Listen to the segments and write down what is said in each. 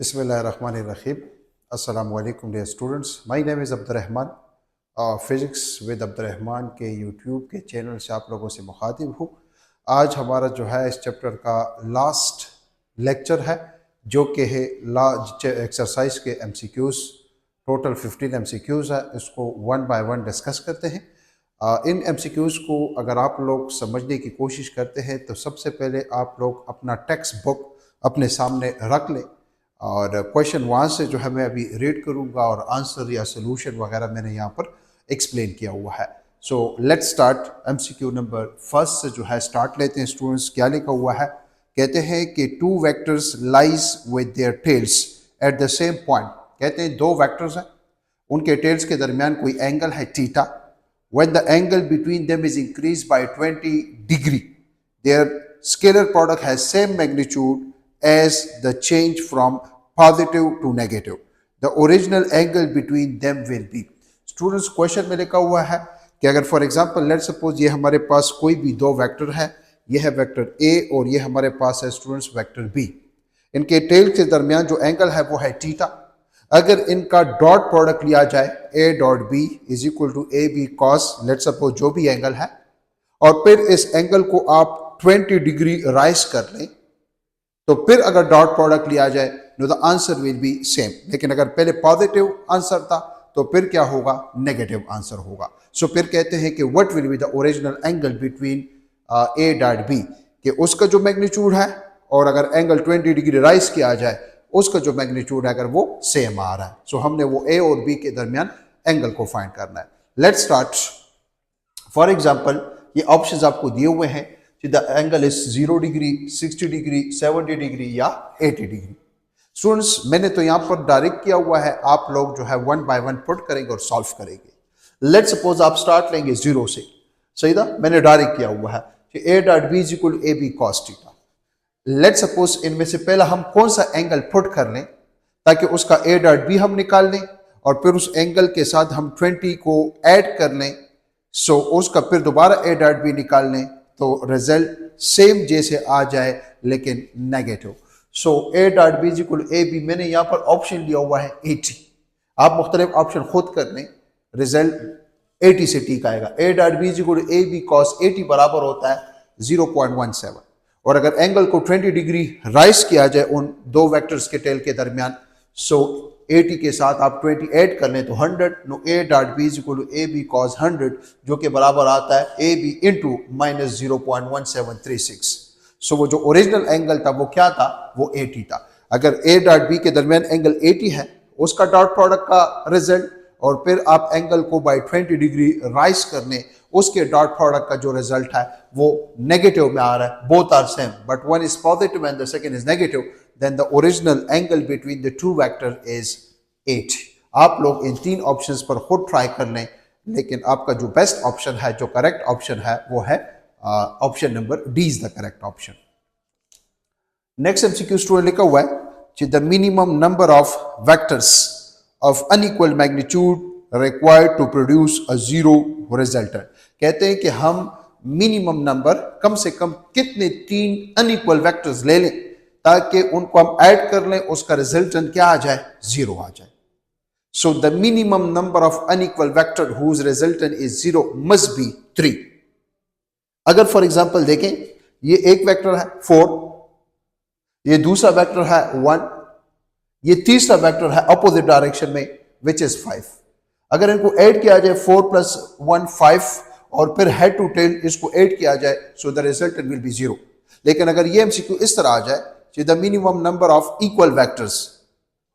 Bismillahirrahmanirrahim. Assalamu alaikum dear students. My name is Abdurrahman. Physics with Abdurrahman के YouTube के channel से आप लोगों से मुखातिब हूँ। आज हमारा जो है इस चैप्टर का लास्ट लेक्चर है जो कि है एक्सरसाइज के MCQs। टोटल 15 MCQs है, इसको वन बाय वन डिस्कस करते हैं। इन MCQs को अगर आप लोग समझने की कोशिश करते हैं तो सबसे पहले आप लोग अपना टेक्स्ट बुक अपने सामने रख लें और क्वेश्चन वहाँ से जो है मैं अभी रीड करूँगा और आंसर या सोल्यूशन वगैरह मैंने यहाँ पर एक्सप्लेन किया हुआ है। So let's start. MCQ number first से जो है स्टार्ट लेते हैं स्टूडेंट्स। क्या लिखा हुआ है? कहते हैं कि two vectors lies with their tales at the same point. कहते हैं दो वेक्टर्स हैं, उनके टेल्स के दरमियान कोई एंगल है theta. When the angle between them is increase by 20 degree there scalar product has same magnitude as the change from positive to negative. The original angle between them will be. Students, question में लिखा हुआ है कि अगर for example let's suppose ये हमारे पास कोई भी दो वेक्टर है, ये है वेक्टर A और ये हमारे पास है स्टूडेंट्स वेक्टर B। इनके टेल के दरमियान जो एंगल है वो है थीटा। अगर इनका डॉट प्रोडक्ट लिया जाए A dot B is equal to AB cos let's suppose जो भी एंगल है, और फिर इस एंगल को आप 20 डिग्री राइज कर लें, तो फिर अगर डॉट प्रोडक्ट लिया जाए know the answer will be same. लेकिन अगर पहले पॉजिटिव आंसर था तो फिर क्या होगा? नेगेटिव आंसर होगा। सो फिर कहते हैं कि what will be the original angle between A dot B, कि उसका जो मैग्नीट्यूड है और अगर एंगल 20 डिग्री राइज किया जाए उसका जो मैग्नीट्यूड है अगर वो सेम आ रहा है। सो हमने वो A और B के दरमियान एंगल को फाइंड करना है। Let's start. फॉर एग्जाम्पल ये ऑप्शन आपको दिए हुए हैं, the angle is 0 degree, 60 degree, 70 degree या 80 डिग्री। स्टूडेंट्स मैंने तो यहाँ पर डायरेक्ट किया हुआ है, आप लोग जो है वन बाय वन पुट करेंगे और सॉल्व करेंगे। लेट्स सपोज आप स्टार्ट लेंगे 0 से, सही था? मैंने डायरेक्ट किया हुआ है कि A dot B is equal to AB cos theta. Let's suppose इनमें से पहला हम कौन सा एंगल पुट कर लें ताकि उसका A डॉट B हम निकाल लें और फिर उस एंगल के साथ हम 20 को ऐड कर लें। सो उसका फिर दोबारा A डॉट B निकाल लें तो रिजल्ट सेम जैसे आ जाए लेकिन negative. So A dot B is equal A B, मैंने यहाँ पर ऑप्शन लिया हुआ है 80। आप मुख्तलिफ ऑप्शन खुद कर लें, रिजल्ट 80 से ठीक आएगा। A dot B is equal A B cos 80 बराबर होता है 0.17। और अगर एंगल को 20 डिग्री राइज किया जाए उन दो वेक्टर्स के टेल के दरमियान, सो 80 के साथ आप 20 ऐड कर लें तो 100। No A dot B is equal to A B cos 100 जो कि बराबर आता है A B इंटू माइनस 0.1736। सो वो जो ओरिजिनल एंगल था वो क्या था? वो 80 था। अगर A डॉट B के दरमियान एंगल 80 है, उसका डॉट प्रोडक्ट का रिजल्ट, और फिर आप एंगल को बाय 20 डिग्री राइज कर लें, उसके डॉट प्रोडक्ट का जो रिजल्ट है वो नेगेटिव में आ रहा है। Both are same but one is positive and the second is negative, then the original angle between the two vector is 8। आप लोग इन तीन ऑप्शंस पर खुद ट्राई कर लें, लेकिन आपका जो बेस्ट ऑप्शन है, जो करेक्ट ऑप्शन है वो है option number D is the correct option. Next MCQ student लिखा हुआ है कि the minimum number of vectors of unequal magnitude required to produce a zero resultant. कहते हैं कि हम मिनिमम नंबर, कम से कम कितने तीन अनइक्वल वेक्टर्स ले लें ताकि उनको हम ऐड कर लें, उसका रिजल्टेंट क्या आ जाए? 0 आ जाए। So the minimum number of unequal vector whose resultant is 0 must be 3। अगर फॉर एग्जांपल देखें, ये एक वेक्टर है 4, ये दूसरा वेक्टर है 1, ये तीसरा वेक्टर है अपोजिट डायरेक्शन में विच इज 5। अगर इनको ऐड किया जाए 4 + 1 5 और फिर हेड टू टेल इसको ऐड किया जाए, so the resultant will be 0। लेकिन अगर ये MCQ इस तरह आ जाए, the minimum number of equal vectors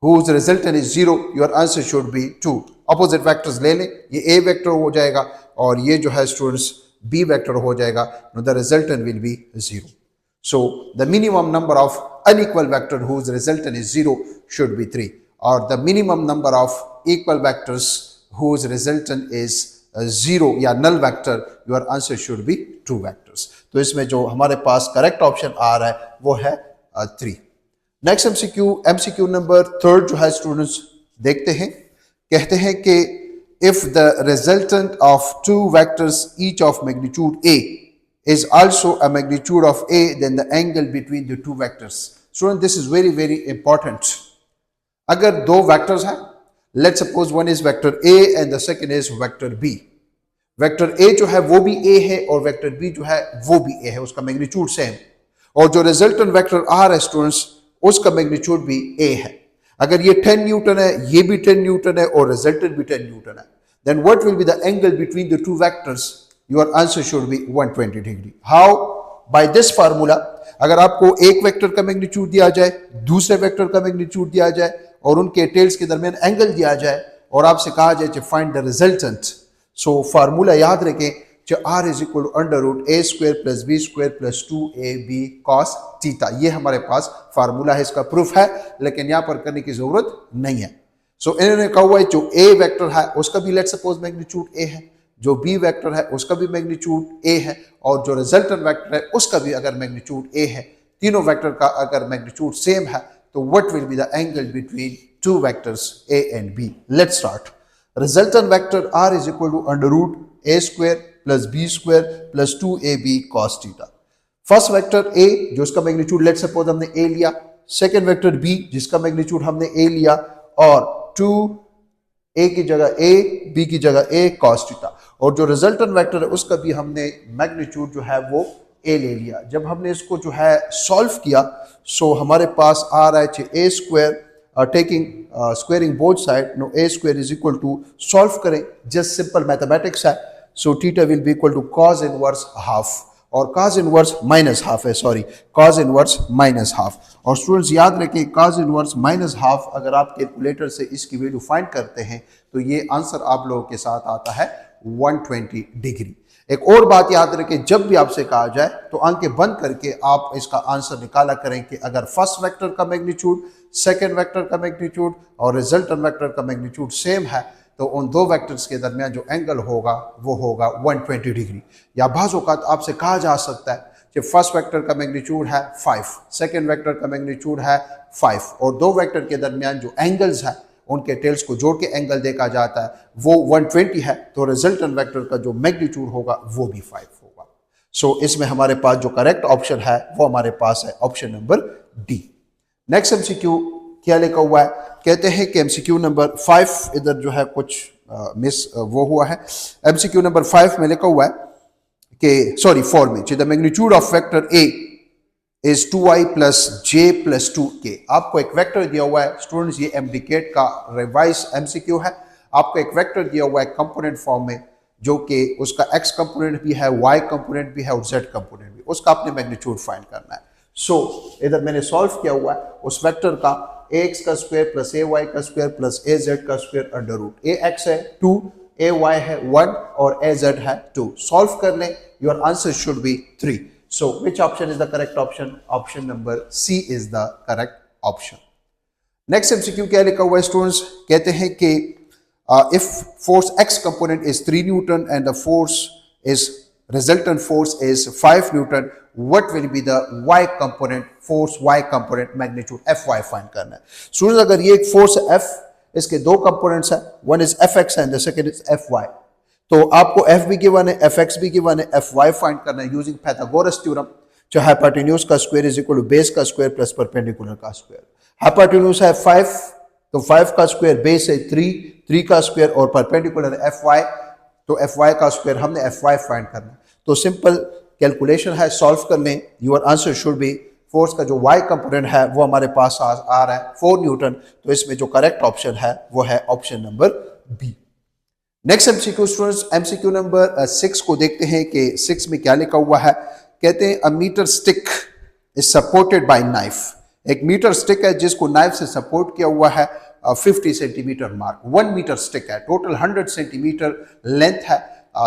whose resultant is 0, your answer should be 2। opposite vectors ले लें, ये A वेक्टर हो जाएगा और ये जो है स्टूडेंट्स B वेक्टर हो जाएगा। the resultant will be 0। so the minimum number of unequal vector whose resultant is 0 should be 3, or the minimum number of equal vectors whose resultant is 0 या null vector, your answer should be 2 vectors। तो इसमें जो हमारे पास correct option आ रहा है वो है 3। Next MCQ number third जो है स्टूडेंट्स देखते हैं। कहते हैं कि if the resultant of two vectors each of magnitude A is also a magnitude of A, then the angle between the two vectors। Student, this is very important। अगर दो vectors हैं, let's suppose one is vector A and the second is vector B. Vector A जो है वो भी ए है और vector B जो है वो भी ए है, उसका मैग्नीट्यूड सेम, और जो रिजल्टेंट वेक्टर आर है स्टूडेंट्स, उसका मैग्नीट्यूड भी ए है। अगर ये 10 न्यूटन है, ये भी 10 न्यूटन है और रिजल्टेंट भी 10 न्यूटन है, then what will be the angle between the two vectors? Your answer should be 120 degree. How? By this formula, अगर आपको एक वेक्टर का मैग्नीट्यूड दिया जाए, दूसरे वेक्टर का मैग्नीट्यूड दिया जाए और उनके टेल्स के दरमियान एंगल दिया जाए और आपसे कहा जाए find the resultant, so formula याद रखें, R is equal to under root A square plus B square plus 2ab cos theta. ये हमारे पास फार्मूला है, इसका प्रूफ है, लेकिन यहां पर करने की जरूरत नहीं है। सो इन्होंने कहा हुआ है जो ए वेक्टर है उसका भी लेट्स सपोज मैग्नीट्यूड ए है, जो बी वेक्टर है उसका भी मैग्नीट्यूड ए है, और जो रिजल्टेंट वेक्टर है उसका भी अगर मैग्नीट्यूड ए है, तीनों वेक्टर का अगर मैग्नीट्यूड सेम है, तो what will be the angle between two vectors A and B. Let's start. Resultant vector R is equal to under root A square plus B square plus 2ab cos theta. First vector A जो उसका magnitude let's suppose हमने A लिया, second vector B जिसका magnitude हमने A लिया, और 2 ए की जगह ए, बी की जगह ए cos थीटा, और जो रिजल्टेंट वेक्टर है उसका भी हमने मैग्नीट्यूड जो है वो ए ले लिया। जब हमने इसको जो है सॉल्व किया, सो हमारे पास आ रहा है a square taking squaring both side, no a square is equal to, solve करें, जस्ट सिंपल मैथमेटिक्स है, so theta will be equal to cos inverse half, और cos इनवर्स माइनस हाफ है, sorry cos inverse minus half. और students याद रखें cos inverse minus half अगर आप calculator से इसकी वैल्यू फाइंड करते हैं तो ये आंसर आप लोगों के साथ आता है 120 डिग्री। एक और बात याद रखें, जब भी आपसे कहा जाए तो आंखें बंद करके आप इसका आंसर निकाला करें कि अगर फर्स्ट वेक्टर का मैग्नीट्यूड, सेकेंड वेक्टर का मैग्नीट्यूड और रिजल्टेंट वेक्टर का मैग्नीट्यूड सेम है, तो उन दो वेक्टर्स के दरमियान जो एंगल होगा वो होगा 120 डिग्री। या बाज़ औक़ात आपसे कहा जा सकता है कि फर्स्ट वेक्टर का मैग्नीट्यूड है 5, सेकेंड वेक्टर का मैग्नीट्यूड है 5, और दो वेक्टर के दरमियान जो एंगल्स है उनके टेल्स को जोड़ के एंगल देखा जाता है, वो 120 है, तो रिजल्टेंट वेक्टर का जो मैग्नीट्यूड होगा वो भी 5 होगा। सो इसमें हमारे पास जो करेक्ट ऑप्शन है वो हमारे पास है option number D. Next MCQ क्या लिखा हुआ है, कहते हैं कि एमसीक्यू नंबर 5, इधर जो है कुछ मिस वो हुआ है, एमसीक्यू नंबर 5 में लिखा हुआ है कि सॉरी 4 में, the magnitude of vector A is 2i plus j plus 2k। आपको एक वेक्टर दिया हुआ है स्टूडेंट्स, ये एमडीकेट का रिवाइज एमसीक्यू है। आपको एक वेक्टर दिया हुआ है कंपोनेंट फॉर्म में, जो कि उसका x कंपोनेंट भी है, y कंपोनेंट भी है और z कंपोनेंट भी, उसका आपने मैग्नीट्यूड फाइंड करना है। सो इधर मैंने सॉल्व किया हुआ है उस वेक्टर का ax का स्क्वायर प्लस ay का स्क्वायर प्लस az का स्क्वायर अंडर रूट, ax है 2, ay है 1 और az है 2। सॉल्व कर लें, your answer should be 3। So which option is the correct option? Option number C is the correct option. Next MCQ क्या लिखा हुआ है स्टूडेंट्स, कहते हैं कि if force X component is 3 Newton and the force is resultant force is 5 Newton, what will be the Y component, force Y component magnitude Fy find करना है। Students अगर ये एक फोर्स है F, इसके दो कंपोनेंट्स है, one is Fx and the second is Fy, तो आपको F भी गिवन है, Fx भी गिवन है, Fy फाइंड करना है यूजिंग पाइथागोरस थ्योरम, जो हाइपोटेन्यूज का square is equal to base का स्क्वायर प्लस परपेंडिकुलर का स्क्वायर। हाइपोटेन्यूज है 5, तो 5 का स्क्वायर, बेस है 3 का स्क्वायर और परपेंडिकुलर है Fy, तो Fy का स्क्वायर, हमने Fy फाइंड करना है। तो सिंपल कैलकुलेशन है, सॉल्व कर लें, your answer should be, force का जो Y कंपोनेंट है वो हमारे पास आ रहा है 4 न्यूटन, तो इसमें जो करेक्ट ऑप्शन है वो है option number B. Next MCQ students, MCQ number 6 को देखते हैं कि 6 में क्या लिखा हुआ है। कहते हैं a metre stick is supported by knife. एक मीटर स्टिक है जिसको नाइफ से सपोर्ट किया हुआ है 50 सेंटीमीटर मार्क। 1 मीटर स्टिक है, टोटल 100 सेंटीमीटर लेंथ है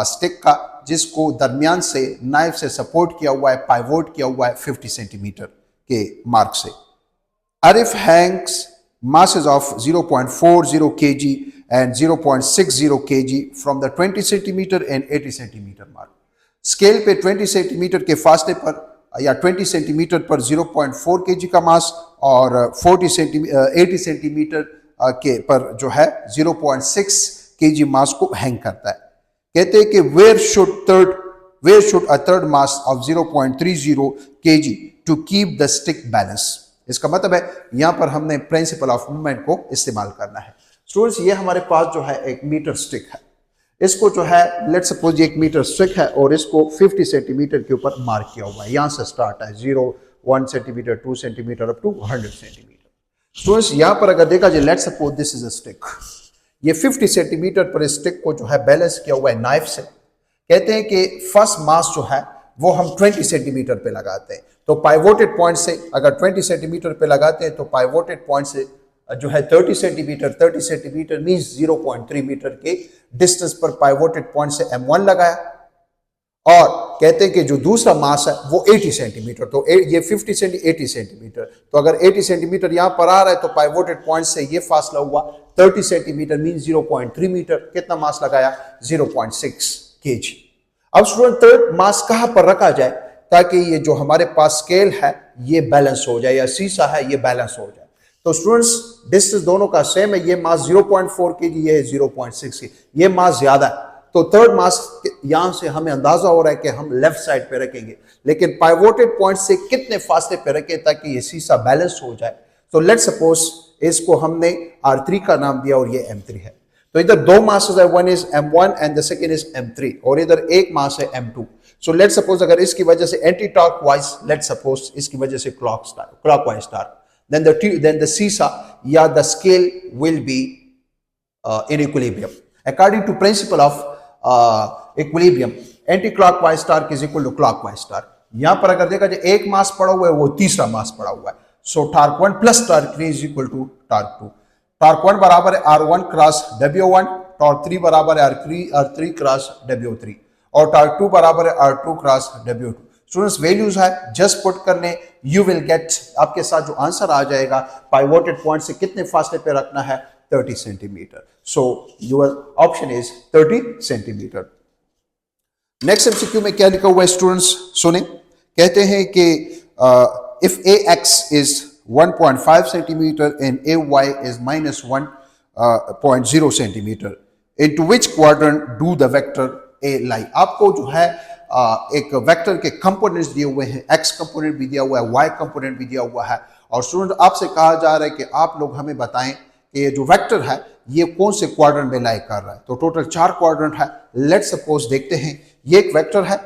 स्टिक का, जिसको दरमियान से नाइफ से सपोर्ट किया हुआ है, पाइवोट किया हुआ है 50 सेंटीमीटर के मार्क से। Arif hangs masses of 0.40 kg and 0.60 kg from the 20 centimeter and 80 centimeter mark. Scale पे 20 सेंटीमीटर के फासले पर या 20 सेंटीमीटर पर 0.4 kg का मास और 80 सेंटीमीटर के पर जो है 0.6 kg मास को हैंग करता है। कहते हैं कि where should a third mass of 0.30 kg to keep the stick balance. इसका मतलब है यहाँ पर हमने प्रिंसिपल ऑफ मूवमेंट को इस्तेमाल करना है। स्टूडेंट्स ये हमारे पास जो है एक मीटर स्टिक है, इसको जो है लेट्स सपोज एक मीटर स्टिक है और इसको 50 सेंटीमीटर के ऊपर मार्क किया हुआ है। यहाँ से स्टार्ट है 0, 1 centimetre, 2 centimetre up to 100 centimetre. Students यहाँ पर अगर देखा जाए let's suppose this is a stick, ये 50 सेंटीमीटर पर स्टिक को जो है बैलेंस किया हुआ है नाइफ से। कहते हैं कि फर्स्ट मास जो है वो हम 20 सेंटीमीटर पे लगाते हैं, तो पाइवोटेड पॉइंट से अगर 20 सेंटीमीटर पे लगाते हैं तो पाइवोटेड पॉइंट से जो है 30 सेंटीमीटर मींस 0.3 मीटर के डिस्टेंस पर पाइवोटेड पॉइंट से M1 लगाया, और कहते हैं कि जो दूसरा मास है वो 80 सेंटीमीटर, तो ये 80 सेंटीमीटर, तो अगर 80 सेंटीमीटर यहां पर आ रहा है तो पाइवोटेड पॉइंट से ये फासला हुआ 30 सेंटीमीटर मींस 0.3 मीटर। कितना मास लगाया? 0.6 kg। अब स्टूडेंट थर्ड मास कहां पर रखा जाए ताकि ये जो हमारे पास स्केल है ये बैलेंस हो जाए, या सीसा है ये बैलेंस हो जाए। तो स्टूडेंट्स डिस्टेंस दोनों का सेम है, ये मास 0.4 kg, ये है 0.6 kg, ये मास ज्यादा है, तो थर्ड मास यहां से हमें अंदाजा हो रहा है कि हम लेफ्ट साइड पे रखेंगे, लेकिन पाइवोटेड पॉइंट से कितने फासले पे रखें ताकि ये सीसा बैलेंस हो जाए। तो लेट्स सपोज इसको हमने R3 का नाम दिया और ये M3 है, तो इधर दो मासेस है, one is M1 and the second is M3, और इधर एक मास है M2। सो लेट्स सपोज अगर इसकी वजह से एंटी क्लॉकवाइज, लेट्स सपोज इसकी वजह से clockwise star, then the seesaw, yeah, the scale will be in equilibrium according to principle of equilibrium. Anti-clockwise torque is equal to clockwise torque. यहां पर अगर देखा जाए एक मास पड़ा हुआ है, वो तीसरा मास पड़ा हुआ है, सो टॉर्क 1 प्लस torque 3 is equal to torque 2। Torque 1 बराबर है R1 क्रॉस W1, टॉर्क 3 बराबर है R3 क्रॉस W3, और टॉर्क 2 बराबर है R2 cross W2। Students values है जस्ट पुट करने, यू विल गेट, आपके साथ जो आंसर आ जाएगा पाइवोटेड पॉइंट से कितने फासले पे रखना है, 30 centimetre. So your option is 30 centimetre. Next MCQ में क्या लिखा हुआ है स्टूडेंट्स सुने, कहते हैं कि if AX is 1.5 centimetre and AY is -1.0 centimetre, into which quadrant do the vector A लाई। आपको जो है एक वेक्टर के कंपोनेंट्स दिए हुए हैं, एक्स कंपोनेंट भी दिया हुआ है, वाई कंपोनेंट भी दिया हुआ है, और स्टूडेंट आपसे कहा जा रहा है कि आप लोग हमें बताएं कि ये जो वेक्टर है ये कौन से क्वाड्रेंट में लाई कर रहा है। तो टोटल 4 क्वाड्रेंट है, लेट्स सपोज देखते हैं। ये एक वेक्टर है,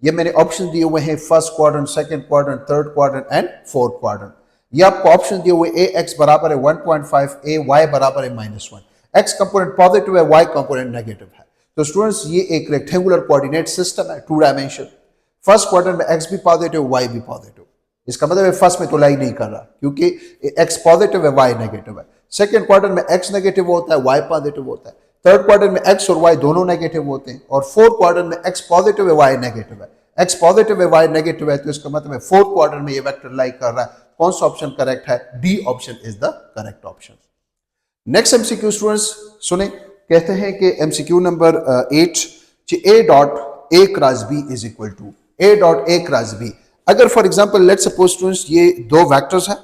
ये मैंने ऑप्शन दिए हुए हैं, first quadrant, second quadrant, third quadrant and fourth quadrant. ये आपको ऑप्शन दिए हुए AX बराबर है 1.5, AY बराबर है -1। एक्स कंपोनेंट पॉजिटिव है, वाई कंपोनेंट नेगेटिव है। तो स्टूडेंट्स ये एक रेक्टेंगुलर कोऑर्डिनेट सिस्टम है, 2 डायमेंशन। फर्स्ट क्वाड्रेंट में एक्स भी पॉजिटिव, वाई भी पॉजिटिव, इसका मतलब है फर्स्ट में तो लाई नहीं कर रहा क्योंकि एक्स पॉजिटिव है, वाई नेगेटिव है। सेकंड क्वाड्रेंट में एक्स नेगेटिव होता है, वाई पॉजिटिव होता है। थर्ड क्वाड्रेंट में एक्स और वाई दोनों नेगेटिव होते हैं, और फोर्थ क्वाड्रेंट में एक्स पॉजिटिव है, वाई नेगेटिव है। एक्स पॉजिटिव है, वाई नेगेटिव है, तो इसका मतलब है फोर्थ क्वाड्रेंट में ये वेक्टर लाई कर रहा है। कौन सा ऑप्शन करेक्ट है? D option is the correct option. Next MCQ students सुने, कहते हैं कि MCQ number 8, A dot A cross B is equal to A dot A cross B। अगर for example let's suppose students ये दो vectors हैं,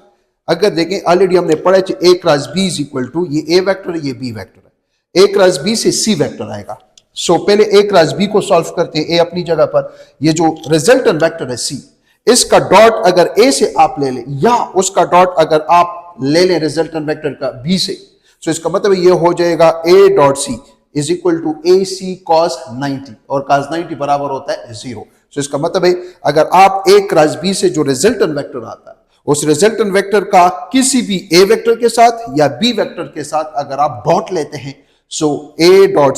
अगर देखें ऑलरेडी हमने पढ़ा है A cross B is equal to, ये A वेक्टर है, ये B वेक्टर है, A क्रॉस B से C वेक्टर आएगा। सो पहले A क्रॉस B को सॉल्व करते हैं। A अपनी जगह पर, ये जो रिजल्टेंट वेक्टर है C, इसका डॉट अगर A से आप ले लें या उसका डॉट अगर आप ले लें रिजल्टेंट वेक्टर का B से, तो इसका मतलब ये हो जाएगा A dot C is equal to AC cos 90, और cos 90 बराबर होता है 0। तो इसका मतलब है अगर आप A क्रॉस B से जो रिजल्टेंट वेक्टर आता है उस रिजल्टेंट वेक्टर का किसी भी A वेक्टर के साथ या B वेक्टर के साथ अगर आप डॉट लेते हैं, so A dot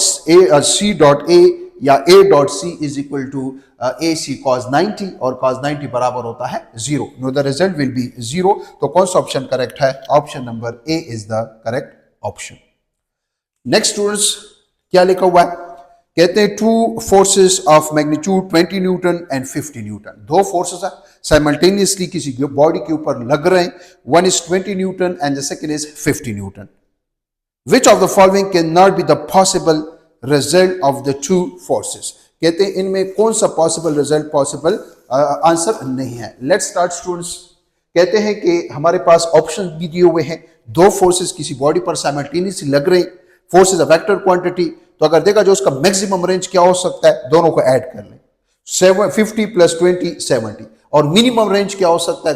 C dot A या A dot C is equal to AC cos 90, और cos 90 बराबर होता है 0। Know the result will B 0। तो कौन सा ऑप्शन करेक्ट है? Option number A is the correct option. Next students क्या लिखा हुआ है, कहते हैं two forces of magnitude 20 Newton and 50 Newton. दो फोर्सेस है साइमल्टेनियसली किसी बॉडी के ऊपर लग रहे हैं, one is 20 Newton and the second is 50 Newton. Which of the following can not be the possible result of the two forces. कहते हैं इनमें कौन सा पॉसिबल रिजल्ट, पॉसिबल आंसर नहीं है। Let's start students. कहते हैं कि हमारे पास ऑप्शन भी दिए हुए हैं, दो फोर्सेस किसी बॉडी पर साइमल्टेनियसली लग रहे हैं, force is a vector quantity, तो अगर देखा जो उसका मैक्सिमम रेंज क्या हो सकता है, दोनों को ऐड कर लें, 50 + 20 70। और मिनिमम रेंज क्या हो सकता है,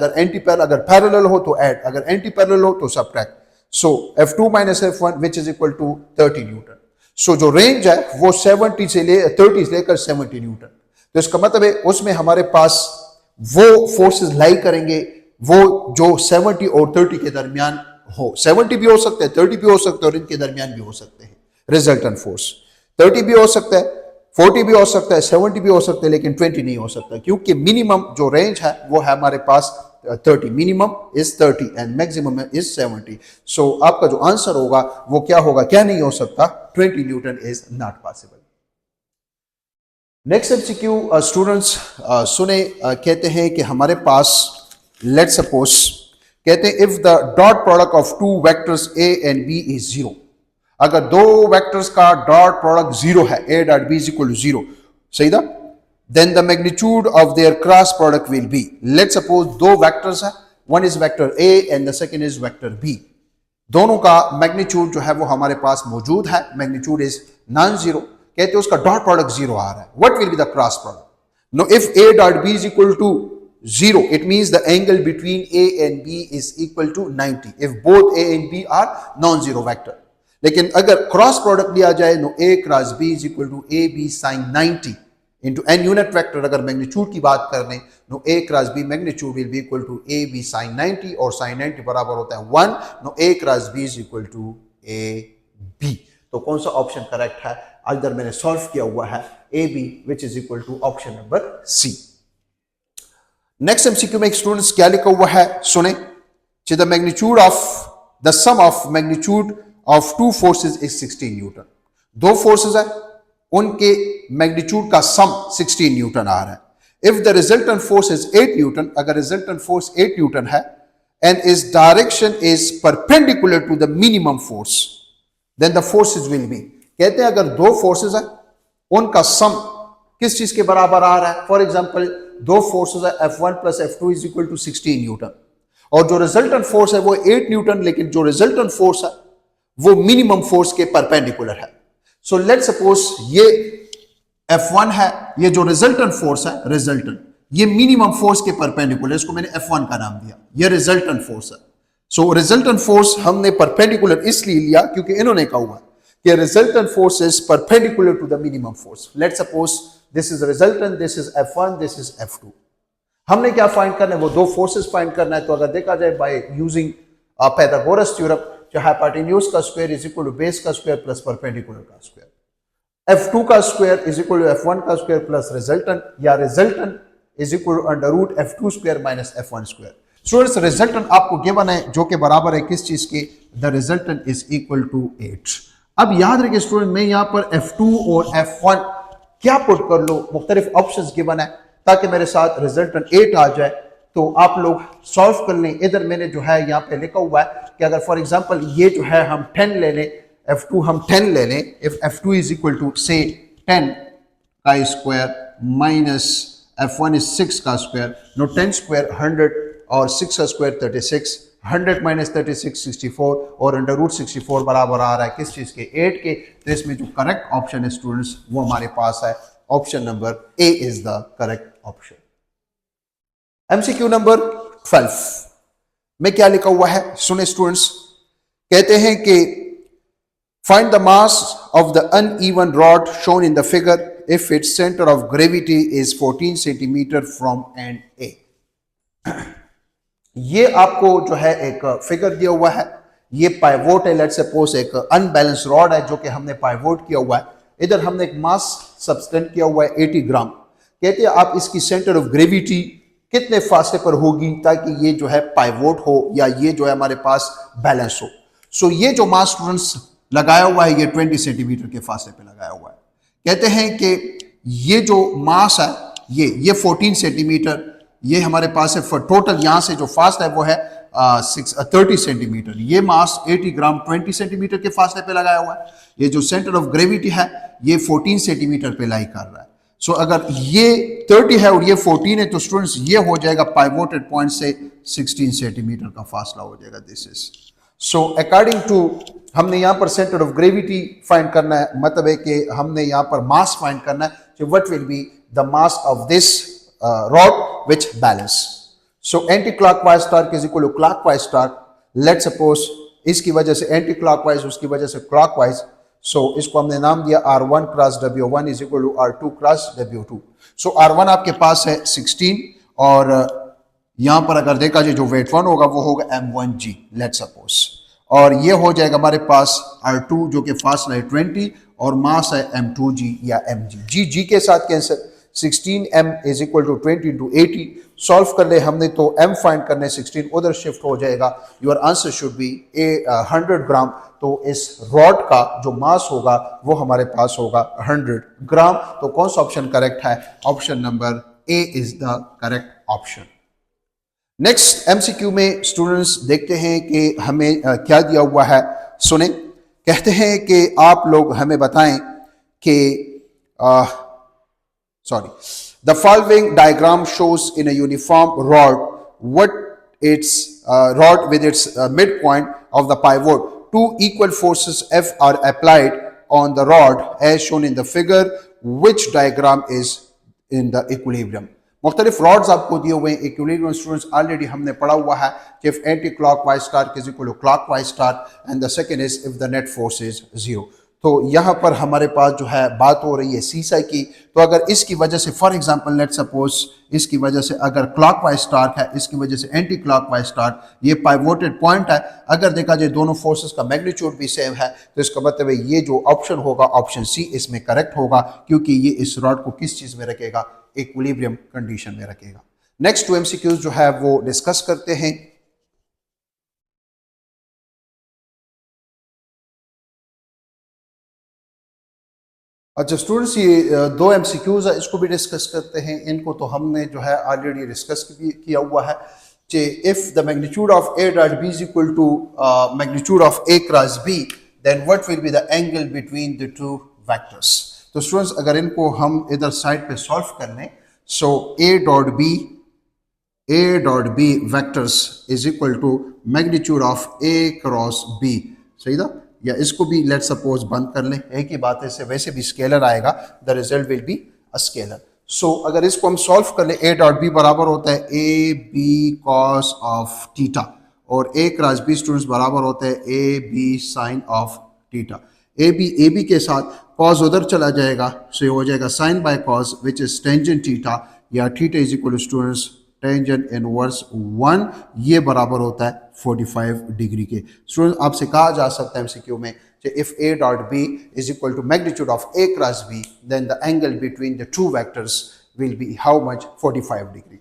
अगर पैरेलल हो तो ऐड, अगर एंटी पैरेलल हो तो subtract. So F2 minus F1 which is equal to 30 newton. So जो रेंज है वो 30 से लेकर 70 न्यूटन। तो इसका मतलब है उसमें हमारे पास वो फोर्सेस लाई करेंगे वो जो 70 और 30 के दरमियान हो। 70 भी हो सकते हैं, 30 भी हो सकते हैं और इनके दरमियान भी हो सकते हैं रिजल्टेंट फोर्स। 30 भी हो सकता है, 40 भी हो सकता है, 70 भी हो सकता है, लेकिन 20 नहीं हो सकता, क्योंकि मिनिमम जो रेंज है वो है हमारे पास 30। Minimum is 30 and maximum is 70। सो आपका जो आंसर होगा वो क्या होगा, क्या नहीं हो सकता, 20 Newton is not possible. Next MCQ students सुने, कहते हैं कि हमारे पास लेट्स सपोज कहते हैं if the dot product of two vectors A and B is zero, अगर दो वेक्टर्स का डॉट प्रोडक्ट जीरो है, A dot B is equal to zero, सही था, then the magnitude of their cross product will be, let's suppose दो vectors है, one is vector A and the second is vector B, दोनों का magnitude जो है वो हमारे पास मौजूद है, मैग्नीट्यूड इज नॉन जीरो, कहते हैं उसका डॉट प्रोडक्ट जीरो आ रहा है, what will be the cross product? No, if A dot B is equal to zero, it means the angle between A and B is equal to 90 if both A and B are non-zero vector। लेकिन अगर cross product लिया जाए, no A cross B is equal to AB sin 90 into n unit vector, अगर magnitude की बात कर लें, no A cross B magnitude will be equal to AB sin 90 और sin 90 बराबर होता है 1, no A cross B is equal to AB। तो कौन सा ऑप्शन करेक्ट है? इधर मैंने सॉल्व किया हुआ है AB which is equal to option number C। Next MCQ में स्टूडेंट्स क्या लिखा हुआ है सुने, the magnitude of the sum of magnitude of two forces is 16 newton. दो फोर्सेस है, उनके मैग्नीट्यूड का सम 16 न्यूटन आ रहा है। If the resultant force is 8 newton, अगर रिजल्टेंट फोर्स 8 न्यूटन है and is direction is perpendicular to the minimum force, then the forces will be, कहते हैं अगर दो फोर्सेस है उनका सम किस चीज के बराबर आ रहा है, फॉर एग्जाम्पल दो फोर्सेस है F1 plus F2 is equal to 16 newton और जो रिजल्टेंट फोर्स है वो 8 न्यूटन, लेकिन जो रिजल्टेंट फोर्स है वो मिनिमम फोर्स के परपेंडिकुलर है। सो लेट्स सपोज ये F1 है, ये जो रिजल्टेंट फोर्स है, रिजल्टेंट ये मिनिमम फोर्स के परपेंडिकुलर, इसको मैंने F1 का नाम दिया, ये रिजल्टेंट फोर्स है। सो रिजल्टेंट फोर्स हमने परपेंडिकुलर इसलिए लिया क्योंकि इन्होंने कहा हुआ कि resultant force is perpendicular to the minimum force. Let's suppose this is resultant, this is F1, this is F2। हमने क्या फाइंड करना है, वो दो फोर्सेस फाइंड करना है। तो अगर देखा जाए बाय यूजिंग पाइथागोरस थ्योरम, जो हाइपोटेन्यूज का square is equal to base का स्क्वायर प्लस परपेंडिकुलर का स्क्वायर, F2 का square is equal to F1 का स्क्वायर प्लस रिजल्टेंट, या resultant is equal to under root F2 square minus F1 square. Students resultant आपको given है जो कि बराबर है किस चीज के, the resultant is equal to 8। अब याद रखिए स्टूडेंट, मैं यहाँ पर F2 और F1 क्या पुट कर लो, मुख्तलिफ ऑप्शंस गिवन है ताकि मेरे साथ रिजल्टेंट 8 आ जाए, तो आप लोग सॉल्व कर लें। इधर मैंने जो है यहाँ पे लिखा हुआ है कि अगर फॉर एग्जांपल ये जो है हम 10 ले लें, F2 हम 10 ले लें, if F2 is equal to से 10 का स्क्वायर माइनस F1 इज 6 का स्क्वायर, नो 10 स्क्वायर 100 और 6 का स्क्वायर 36, 100 माइनस 36 64 और अंडर रूट 64 बराबर आ रहा है किस चीज के, 8 के। तो इसमें जो करेक्ट ऑप्शन है स्टूडेंट्स वो हमारे पास है option number A is the correct option. MCQ number 12 में क्या लिखा हुआ है सुने स्टूडेंट्स, कहते हैं कि find the mass of the uneven rod shown in the figure if its centre of gravity is 14 centimetre from end A. ये आपको जो है एक फिगर दिया हुआ है, ये पाइवोट है, लेट्स सपोज एक अनबैलेंस रॉड है जो कि हमने पाइवोट किया हुआ है। इधर हमने एक मास सब्सटेंट किया हुआ है 80 ग्राम। कहते हैं आप इसकी सेंटर ऑफ ग्रेविटी कितने फासले पर होगी ताकि ये जो है पाइवोट हो या ये जो है हमारे पास बैलेंस हो। सो ये जो मास स्टूडेंट्स लगाया हुआ है ये 20 सेंटीमीटर के फासले पे लगाया हुआ है। कहते हैं कि ये जो मास है ये 14 सेंटीमीटर ये हमारे पास है। टोटल यहाँ से जो फासला है वो है 30 सेंटीमीटर। ये मास 80 ग्राम 20 सेंटीमीटर के फासले पे लगाया हुआ है। ये जो सेंटर ऑफ ग्रेविटी है ये 14 सेंटीमीटर पे लाई कर रहा है। सो अगर ये 30 है और ये 14 है तो स्टूडेंट्स ये हो जाएगा पाइवोटेड पॉइंट से 16 सेंटीमीटर का फासला हो जाएगा। This is so according to हमने यहाँ पर सेंटर ऑफ ग्रेविटी फाइंड करना है, मतलब है कि हमने यहाँ पर मास फाइंड करना है। What will be the mass of this rod which balance. So anti-clockwise torque is equal to clockwise torque. Let's suppose इसकी वजह से एंटी क्लॉकवाइज, उसकी वजह से क्लॉकवाइज. सो इसको हमने नाम दिया R1 cross W1 is equal to R2 cross W2. So R1 आपके पास है 16 और यहां पर अगर देखा जाए जो वेट 1 होगा वो होगा M1G लेट्स सपोज, और ये हो जाएगा हमारे पास R2 जो कि फासला है 20 और मास है M2G या MG. G के साथ cancel. 16m is equal to 20 into 80. Solve कर ले हमने तो m फाइंड करने 16 उधर शिफ्ट हो जाएगा. योर आंसर शुड बी 100 ग्राम. तो इस रॉड का जो मास होगा वो हमारे पास होगा 100 ग्राम. तो कौन सा ऑप्शन करेक्ट है? Option number A is the correct option. Next MCQ में स्टूडेंट्स देखते हैं कि हमें क्या दिया हुआ है. सुने, कहते हैं कि आप लोग हमें बताएं कि the following diagram shows in a uniform rod what its rod with its midpoint of the pivot. Two equal forces F are applied on the rod as shown in the figure. Which diagram is in the equilibrium? मुख्तलिफ rods आपको दिए हुए हैं. Equilibrium students already हमने पढ़ा हुआ है कि if anticlockwise torque is equal to clockwise torque and the second is if the net force is 0. तो यहाँ पर हमारे पास जो है बात हो रही है सीसाई की. तो अगर इसकी वजह से फॉर एग्जांपल लेट्स सपोज इसकी वजह से अगर क्लॉकवाइज टार्क है, इसकी वजह से एंटी क्लॉकवाइज टार्क, ये पाइवोटेड पॉइंट है. अगर देखा जाए दोनों फोर्सेस का मैग्नीट्यूड भी सेम है तो इसका मतलब है ये जो ऑप्शन होगा ऑप्शन सी इसमें करेक्ट होगा, क्योंकि ये इस रॉड को किस चीज में रखेगा? इक्विलिब्रियम कंडीशन में रखेगा. नेक्स्ट 2 MCQs जो है वो डिस्कस करते हैं. अच्छा स्टूडेंट्स, ये 2 MCQs है, इसको भी डिस्कस करते हैं. इनको तो हमने जो है ऑलरेडी डिस्कस किया हुआ है कि if the magnitude of A dot B is equal to magnitude of A cross B then what will be the angle between the two vectors. तो स्टूडेंट्स अगर इनको हम इधर साइड पे सॉल्व कर लें, so A dot B vectors is equal to magnitude of A cross B. सही था? या इसको भी लेट सपोज बंद कर लें. एक ही बात है, इससे वैसे भी स्केलर आएगा, the result will be a scalar. So अगर इसको हम सॉल्व कर ले, A डॉट बी बराबर होता है A B cos of theta और A क्रॉस B स्टूडेंट्स बराबर होता है A B sine of theta. A B के साथ कॉस उधर चला जाएगा, सो ये हो जाएगा sine by cos which is tangent theta, या theta is equal to students tangent inverse 1. ये बराबर होता है 45 डिग्री के. स्टूडेंट आपसे कहा जा सकता है एमसीक्यू में कि if A dot B is equal to magnitude of A cross B then the angle between the two vectors will be how much? 45 degree.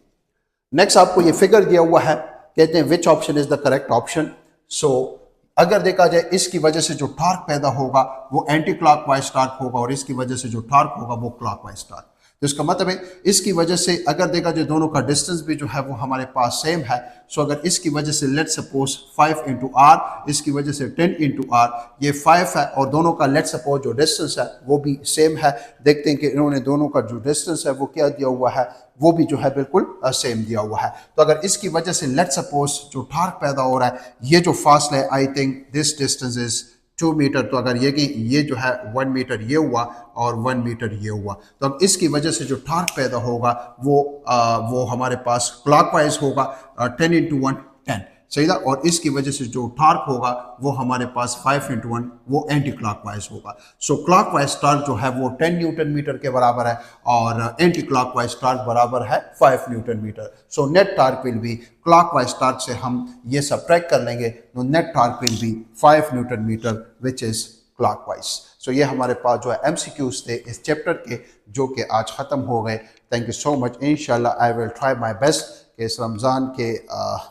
Next आपको ये फिगर दिया हुआ है, कहते हैं which option is the correct option. So अगर देखा जाए इसकी वजह से जो टॉर्क पैदा होगा वो एंटी क्लॉकवाइज टॉर्क होगा और इसकी वजह से जो टॉर्क होगा वो क्लॉकवाइज टॉर्क. तो इसका मतलब है इसकी वजह से अगर देखा जाए दोनों का डिस्टेंस भी जो है वो हमारे पास सेम है. सो अगर इसकी वजह से लेट सपोज 5 इंटू आर, इसकी वजह से 10 इंटू आर, ये 5 है और दोनों का लेट सपोज जो डिस्टेंस है वो भी सेम है. देखते हैं कि इन्होंने दोनों का जो डिस्टेंस है वो क्या दिया हुआ है, वो भी जो है बिल्कुल सेम दिया हुआ है. तो अगर इसकी वजह से लेट सपोज जो टॉर्क पैदा हो रहा है, ये जो फासला है I think this distance is 2 metre. तो अगर ये जो है 1 मीटर ये हुआ और 1 मीटर ये हुआ, तो अब इसकी वजह से जो टॉर्क पैदा होगा वो हमारे पास क्लॉकवाइज होगा. 10 इंटू 1 10. सही था? और इसकी वजह से जो टॉर्क होगा वो हमारे पास 5 इंटू 1 वो एंटी क्लॉकवाइज होगा. सो क्लॉकवाइज टॉर्क जो है वो 10 न्यूटन मीटर के बराबर है और एंटी क्लॉकवाइज टॉर्क बराबर है 5 newton metre. So net torque will be, clockwise torque से हम ये सबट्रैक्ट कर लेंगे तो net torque will be 5 newton metre which is clockwise. So ये हमारे पास जो है MCQs थे इस चैप्टर के, जो कि आज ख़त्म हो गए. Thank you so much. इंशाल्लाह I will try my best कि इस रमज़ान के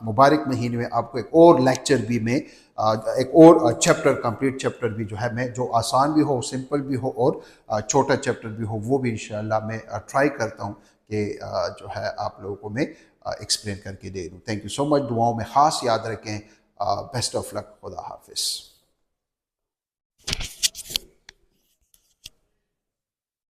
मुबारक महीने में आपको एक और लेक्चर भी में एक और चैप्टर, कंप्लीट चैप्टर भी जो है मैं, जो आसान भी हो, सिंपल भी हो और छोटा चैप्टर भी हो, वो भी इंशाल्लाह मैं ट्राई करता हूँ कि जो है आप लोगों को मैं एक्सप्लेन करके दे दूँ. Thank you so much. दुआओं में ख़ास याद रखें. Best of luck. खुदा हाफिज़.